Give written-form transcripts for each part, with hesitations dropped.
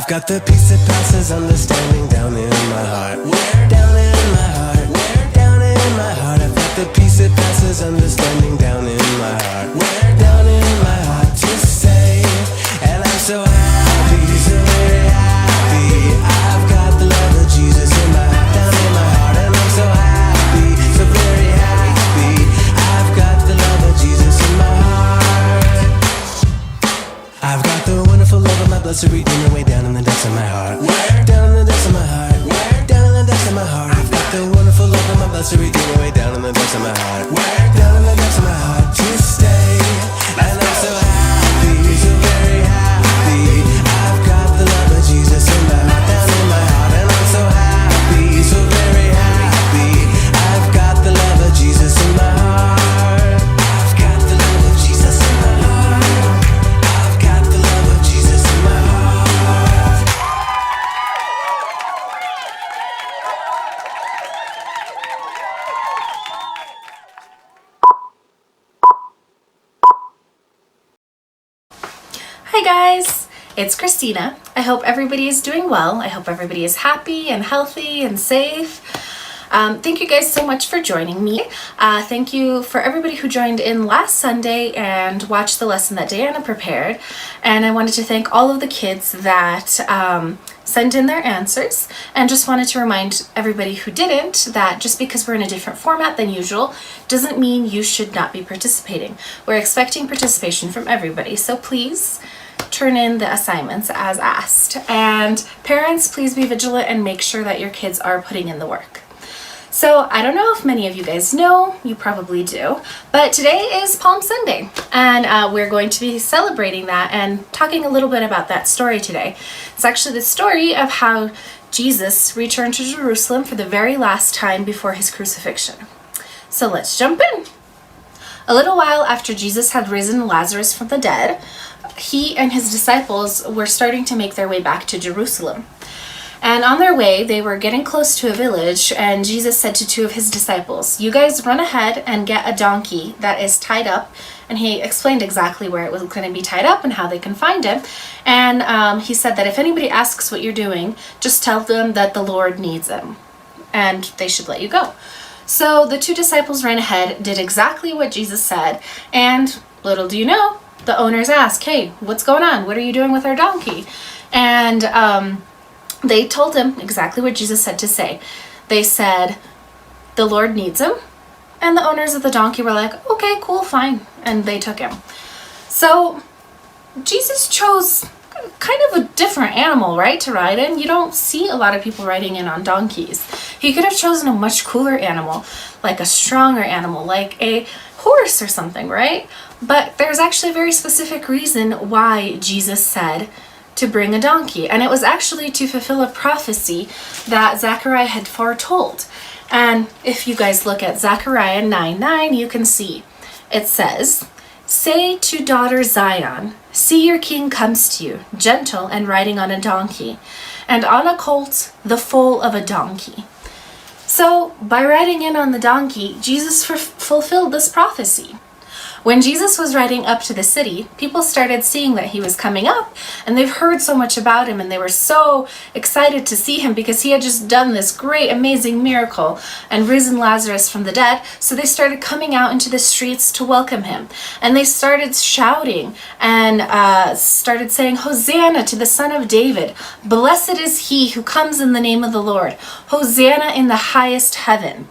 I've got the peace that passes understanding down in my heart. Down in my heart. Down in my heart. I've got the peace that passes understanding down in my heart. Down in my heart to say, and I'm so happy, so very happy. I've got the love of Jesus in my heart, down in my heart, and I'm so happy, so very happy. I've got the love of Jesus in my heart. I've got the wonderful love of my blessed Redeemer way down in the depths of my heart. Down in the depths of my heart. Down in the depths of my heart. I've got the wonderful love of my blessed Redeemer way down in the depths of my heart. Down in the depths of my heart to stay. And I'm so happy, so very happy. I've got the love of Jesus in my heart, down in my heart. And I'm so happy, so very happy. I've got the love of Jesus in my heart. I've got the love of Jesus in my heart. I've got the love of Jesus in my heart. Hi guys, it's Christina. I hope everybody is doing well. I hope everybody is happy and healthy and safe. Thank you guys so much for joining me. Thank you for everybody who joined in last Sunday and watched the lesson that Diana prepared. And I wanted to thank all of the kids that sent in their answers, and just wanted to remind everybody who didn't that just because we're in a different format than usual doesn't mean you should not be participating. We're expecting participation from everybody, so please turn in the assignments as asked. And parents, please be vigilant and make sure that your kids are putting in the work. So I don't know if many of you guys know, you probably do, but today is Palm Sunday, and we're going to be celebrating that and talking a little bit about that story today. It's actually the story of how Jesus returned to Jerusalem for the very last time before his crucifixion. So let's jump in. A little while after Jesus had risen Lazarus from the dead, he and his disciples were starting to make their way back to Jerusalem. And on their way, they were getting close to a village, and Jesus said to two of his disciples, "You guys run ahead and get a donkey that is tied up." And he explained exactly where it was going to be tied up and how they can find it. And he said that if anybody asks what you're doing, just tell them that the Lord needs them, and they should let you go. So the two disciples ran ahead, did exactly what Jesus said, and little do you know, the owners asked, "Hey, what's going on? What are you doing with our donkey?" And they told him exactly what Jesus said to say. They said, "The Lord needs him." And the owners of the donkey were like, "Okay, cool, fine." And they took him. So Jesus chose kind of a different animal, right, to ride in. You don't see a lot of people riding in on donkeys. He could have chosen a much cooler animal, like a stronger animal, like a horse or something, right? But there's actually a very specific reason why Jesus said to bring a donkey, and it was actually to fulfill a prophecy that Zechariah had foretold. And if you guys look at Zechariah 9:9, you can see it says, "Say to daughter Zion, see your king comes to you, gentle and riding on a donkey, and on a colt, the foal of a donkey." So by riding in on the donkey, Jesus fulfilled this prophecy. When Jesus was riding up to the city, people started seeing that he was coming up, and they've heard so much about him, and they were so excited to see him because he had just done this great, amazing miracle and risen Lazarus from the dead. So they started coming out into the streets to welcome him, and they started shouting and started saying, "Hosanna to the Son of David. Blessed is he who comes in the name of the Lord. Hosanna in the highest heaven."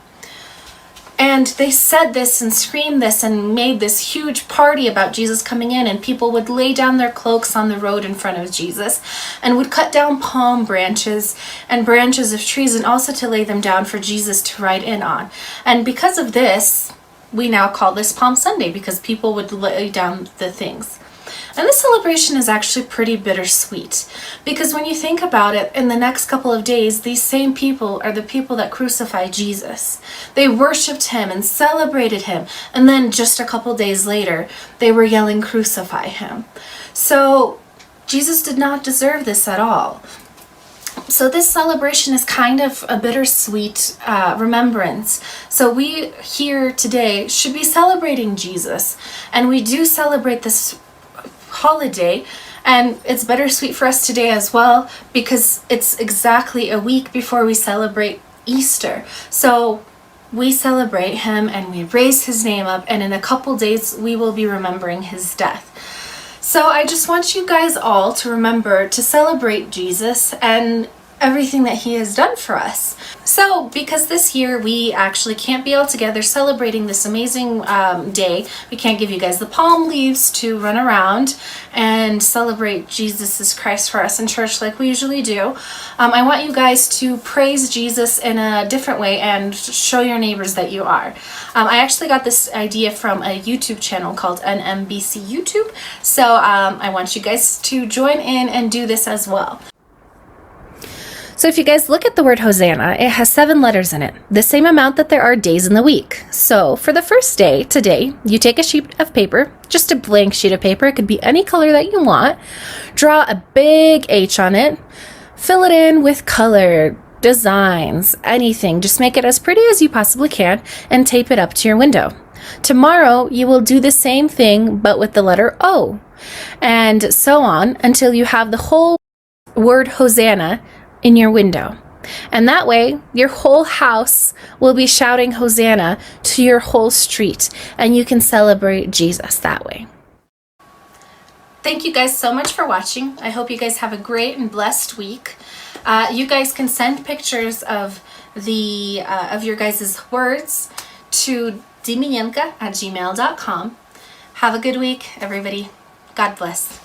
And they said this and screamed this and made this huge party about Jesus coming in, and people would lay down their cloaks on the road in front of Jesus and would cut down palm branches and branches of trees, and also to lay them down for Jesus to ride in on. And because of this, we now call this Palm Sunday, because people would lay down the things. And this celebration is actually pretty bittersweet, because when you think about it, in the next couple of days, these same people are the people that crucified Jesus. They worshiped him and celebrated him, and then just a couple days later, they were yelling, "Crucify him." So Jesus did not deserve this at all. So this celebration is kind of a bittersweet remembrance. So we here today should be celebrating Jesus, and we do celebrate this holiday And it's bittersweet for us today as well because it's exactly a week before we celebrate Easter. So we celebrate him and we raise his name up, and in a couple days we will be remembering his death. So I just want you guys all to remember to celebrate Jesus and everything that he has done for us. So because this year we actually can't be all together celebrating this amazing day, we can't give you guys the palm leaves to run around and celebrate Jesus Christ for us in church like we usually do. I want you guys to praise Jesus in a different way and show your neighbors that you are. I actually got this idea from a YouTube channel called NMBC YouTube. So I want you guys to join in and do this as well. So if you guys look at the word Hosanna, it has 7 letters in it, the same amount that there are days in the week. So for the first day, today, you take a sheet of paper, just a blank sheet of paper, it could be any color that you want, draw a big H on it, fill it in with color, designs, anything, just make it as pretty as you possibly can, and tape it up to your window. Tomorrow, you will do the same thing, but with the letter O, and so on until you have the whole word Hosanna in your window. And that way, your whole house will be shouting Hosanna to your whole street, and you can celebrate Jesus that way. Thank you guys so much for watching. I hope you guys have a great and blessed week. You guys can send pictures of your guys' words to dimienka@gmail.com. Have a good week, everybody. God bless.